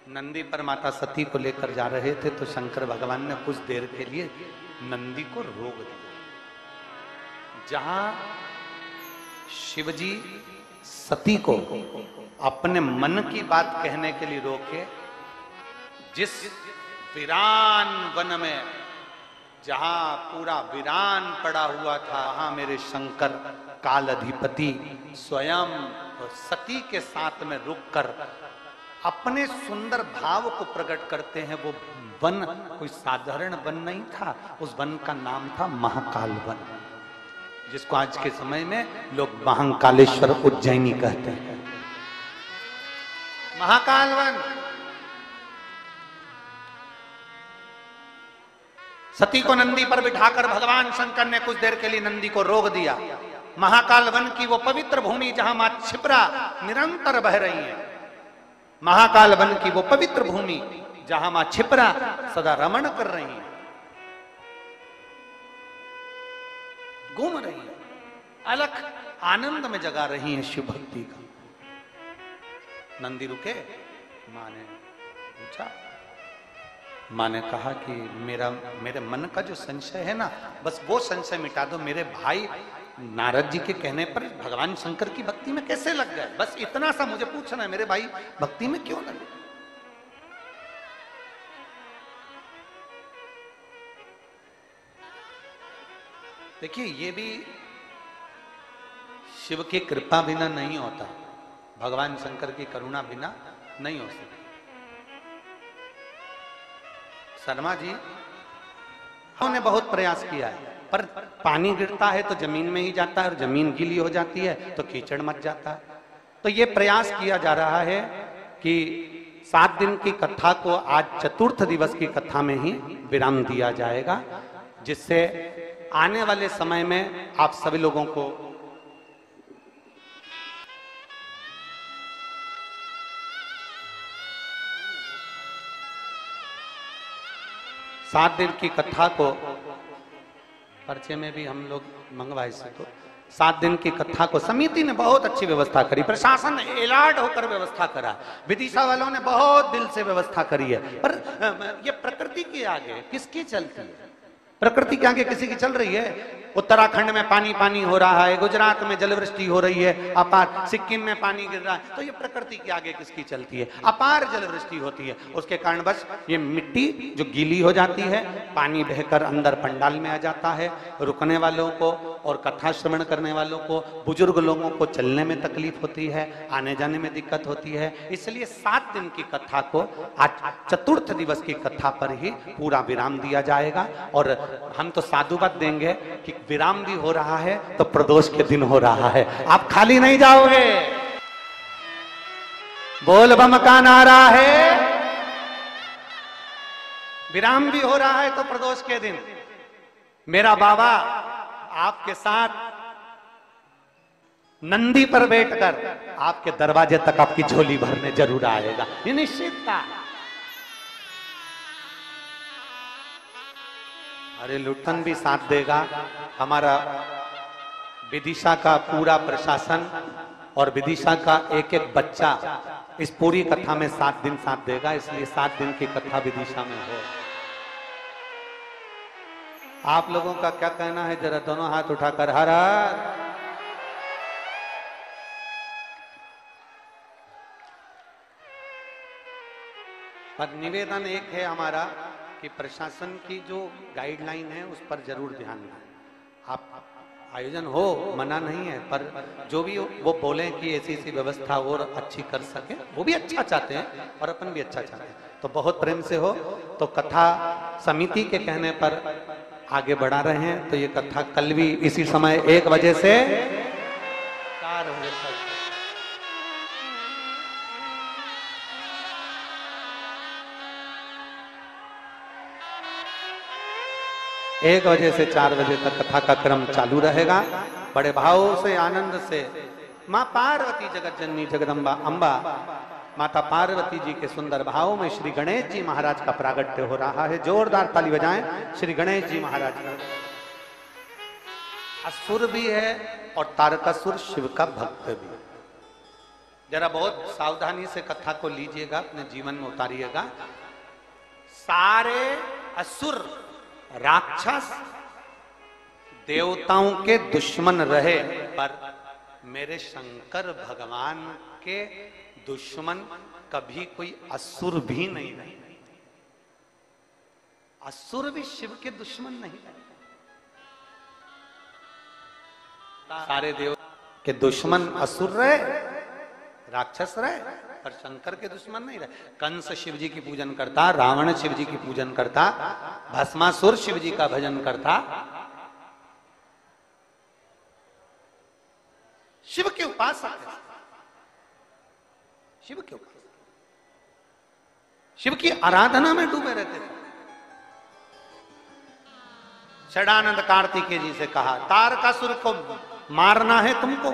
नंदी पर माता सती को लेकर जा रहे थे तो शंकर भगवान ने कुछ देर के लिए नंदी को रोक दिया। जहां शिवजी सती को अपने मन की बात कहने के लिए रोके, जिस वीरान वन में जहां पूरा वीरान पड़ा हुआ था, वहां मेरे शंकर काल अधिपति स्वयं और सती के साथ में रुककर अपने सुंदर भाव को प्रकट करते हैं। वो वन कोई साधारण वन नहीं था, उस वन का नाम था महाकाल वन, जिसको आज के समय में लोग महाकालेश्वर उज्जैनी कहते हैं। महाकाल वन। सती को नंदी पर बिठाकर भगवान शंकर ने कुछ देर के लिए नंदी को रोक दिया। महाकाल वन की वो पवित्र भूमि जहां मां क्षिप्रा निरंतर बह रही है, महाकाल वन की वो पवित्र भूमि जहां मां क्षिप्रा सदा रमण कर रही है, घूम रही है, अलख आनंद में जगा रही है शिव भक्ति का। नंदी रुके, मां ने पूछा, मां ने कहा कि मेरे मन का जो संशय है ना, बस वो संशय मिटा दो। मेरे भाई नारद जी के कहने पर भगवान शंकर की भक्ति में कैसे लग गए, बस इतना सा मुझे पूछना है, मेरे भाई भक्ति में क्यों लगे। देखिए, ये भी शिव की कृपा बिना नहीं होता, भगवान शंकर की करुणा बिना नहीं हो सकती। शर्मा जी उन्होंने बहुत प्रयास किया है, पर पानी गिरता है तो जमीन में ही जाता है, और जमीन गीली हो जाती है तो कीचड़ मच जाता है। तो ये प्रयास किया जा रहा है कि 7 दिन की कथा को आज चतुर्थ दिवस की कथा में ही विराम दिया जाएगा, जिससे आने वाले समय में आप सभी लोगों को सात दिन की कथा को पर्चे में भी हम लोग मंगवाए से, तो 7 दिन की कथा को समिति ने बहुत अच्छी व्यवस्था करी, प्रशासन ने एलार्ट होकर व्यवस्था करा, विदिशा वालों ने बहुत दिल से व्यवस्था करी है। पर ये प्रकृति के आगे किसकी चलती है? प्रकृति के आगे किसी की चल रही है? उत्तराखंड में पानी पानी हो रहा है, गुजरात में जलवृष्टि हो रही है अपार, सिक्किम में पानी गिर रहा है, तो ये प्रकृति के आगे किसकी चलती है? अपार जलवृष्टि होती है, उसके कारण बस ये मिट्टी जो गीली हो जाती है, पानी बहकर अंदर पंडाल में आ जाता है। रुकने वालों को और कथा श्रवण करने वालों को, बुजुर्ग लोगों को चलने में तकलीफ होती है, आने जाने में दिक्कत होती है, इसलिए 7 दिन की कथा को आज चतुर्थ दिवस की कथा पर ही पूरा विराम दिया जाएगा। और हम तो साधुवाद देंगे कि विराम भी हो रहा है तो प्रदोष के दिन हो रहा है, आप खाली नहीं जाओगे। बोल बम का नारा है, विराम भी हो रहा है तो प्रदोष के दिन मेरा बाबा आपके साथ नंदी पर बैठकर आपके दरवाजे तक आपकी झोली भरने जरूर आएगा, ये निश्चित था। अरे लुटन भी साथ देगा, हमारा विदिशा का पूरा प्रशासन और विदिशा का एक एक बच्चा इस पूरी कथा में 7 दिन साथ देगा, इसलिए 7 दिन की कथा विदिशा में हो। आप लोगों का क्या कहना है? जरा दोनों हाथ उठाकर हर हर। पर निवेदन एक है हमारा कि प्रशासन की जो गाइडलाइन है उस पर जरूर ध्यान दें। आप आयोजन हो, मना नहीं है, पर जो भी वो बोले कि ऐसी ऐसी व्यवस्था और अच्छी कर सके, वो भी अच्छा चाहते हैं और अपन भी अच्छा चाहते हैं, तो बहुत प्रेम से हो। तो कथा समिति के कहने पर आगे बढ़ा रहे हैं, तो ये कथा कल भी इसी समय 1 बजे से 4 बजे तक 1 बजे से 4 बजे तक कथा का क्रम चालू रहेगा। बड़े भाव से, आनंद से माँ पार्वती जगत जननी जगदम्बा अम्बा माता पार्वती जी के सुंदर भाव में श्री गणेश जी महाराज का प्रागट्य हो रहा है। जोरदार ताली बजाएं श्री गणेश जी महाराज का। असुर भी है और तारकासुर शिव का भक्त भी। जरा बहुत सावधानी से कथा को लीजिएगा, अपने जीवन में उतारिएगा। सारे असुर राक्षस देवताओं के दुश्मन रहे, पर मेरे शंकर भगवान के दुश्मन कभी कोई असुर भी नहीं रहे। असुर भी शिव के दुश्मन नहीं रहे। सारे देव के दुश्मन असुर रहे, राक्षस रहे, पर शंकर के दुश्मन नहीं रहे। कंस शिव जी की पूजन करता, रावण शिव जी की पूजन करता, भस्मासुर शिव जी का भजन करता। शिव के उपासक है, शिव के उपासक, शिव की आराधना में डूबे रहते थे। षडानंद कार्तिकेय जी से कहा, तारकासुर को मारना है तुमको,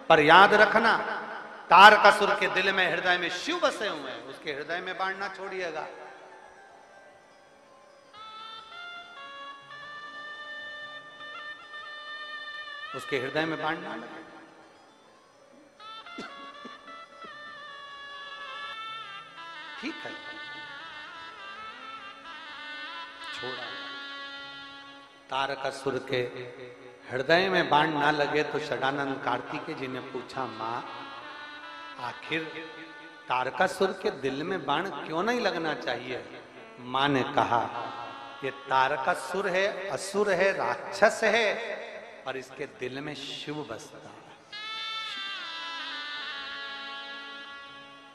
पर याद रखना तारकासुर के दिल में, हृदय में शिव बसे हुए हैं, उसके हृदय में बाण ना छोड़िएगा। उसके हृदय में बाण ना लगे। ठीक है, छोड़ा। तारकासुर के हृदय में बाण ना लगे तो षडानंद कार्तिकेय जी ने पूछा, मां आखिर तारकासुर के दिल में बाण क्यों नहीं लगना चाहिए? मां ने कहा, ये तारकासुर है, असुर है, राक्षस है, और इसके दिल में शिव बसता है।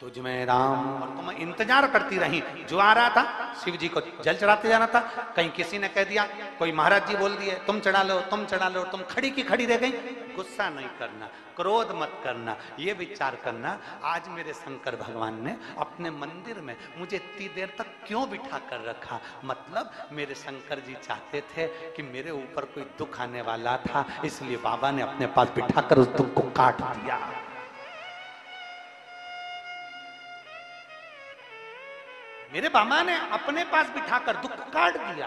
तुझ में राम। और तुम इंतजार करती रही, जो आ रहा था शिव जी को जल चढ़ाते जाना था। कहीं किसी ने कह दिया, कोई महाराज जी बोल दिए तुम चढ़ा लो, तुम चढ़ा लो, तुम खड़ी की खड़ी रह गई। गुस्सा नहीं करना, क्रोध मत करना, ये विचार करना, आज मेरे शंकर भगवान ने अपने मंदिर में मुझे इतनी देर तक क्यों बिठा कर रखा? मतलब मेरे शंकर जी चाहते थे कि मेरे ऊपर कोई दुख आने वाला था, इसलिए बाबा ने अपने पास बिठाकर उस दुख को काट दिया। मेरे बाबा ने अपने पास बिठाकर दुख काट दिया।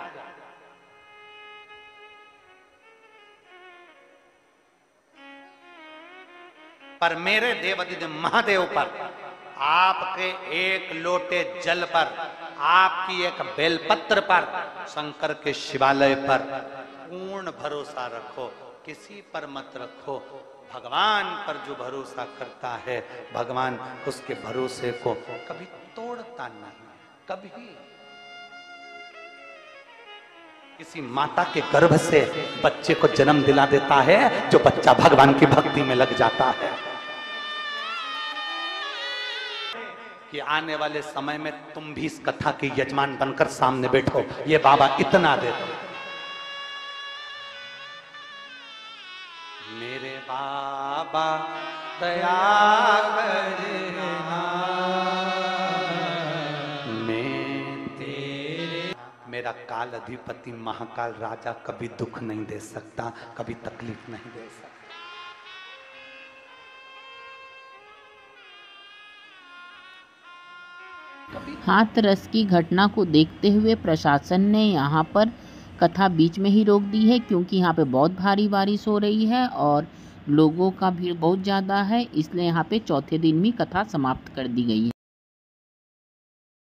पर मेरे देवाधिदेव महादेव पर, आपके एक लोटे जल पर, आपकी एक बेलपत्र पर, शंकर के शिवालय पर पूर्ण भरोसा रखो, किसी पर मत रखो। भगवान पर जो भरोसा करता है, भगवान उसके भरोसे को कभी तोड़ता नहीं, कभी। किसी माता के गर्भ से बच्चे को जन्म दिला देता है जो बच्चा भगवान की भक्ति में लग जाता है। कि आने वाले समय में तुम भी इस कथा के यजमान बनकर सामने बैठो, ये बाबा इतना दे दो। मेरे बाबा दया करना, मेरा काल अधिपति महाकाल राजा कभी दुख नहीं दे सकता, कभी तकलीफ नहीं दे सकता। हाथरस की घटना को देखते हुए प्रशासन ने यहाँ पर कथा बीच में ही रोक दी है, क्योंकि यहाँ पे बहुत भारी बारिश हो रही है और लोगों का भीड़ बहुत ज़्यादा है, इसलिए यहाँ पे चौथे दिन भी कथा समाप्त कर दी गई है।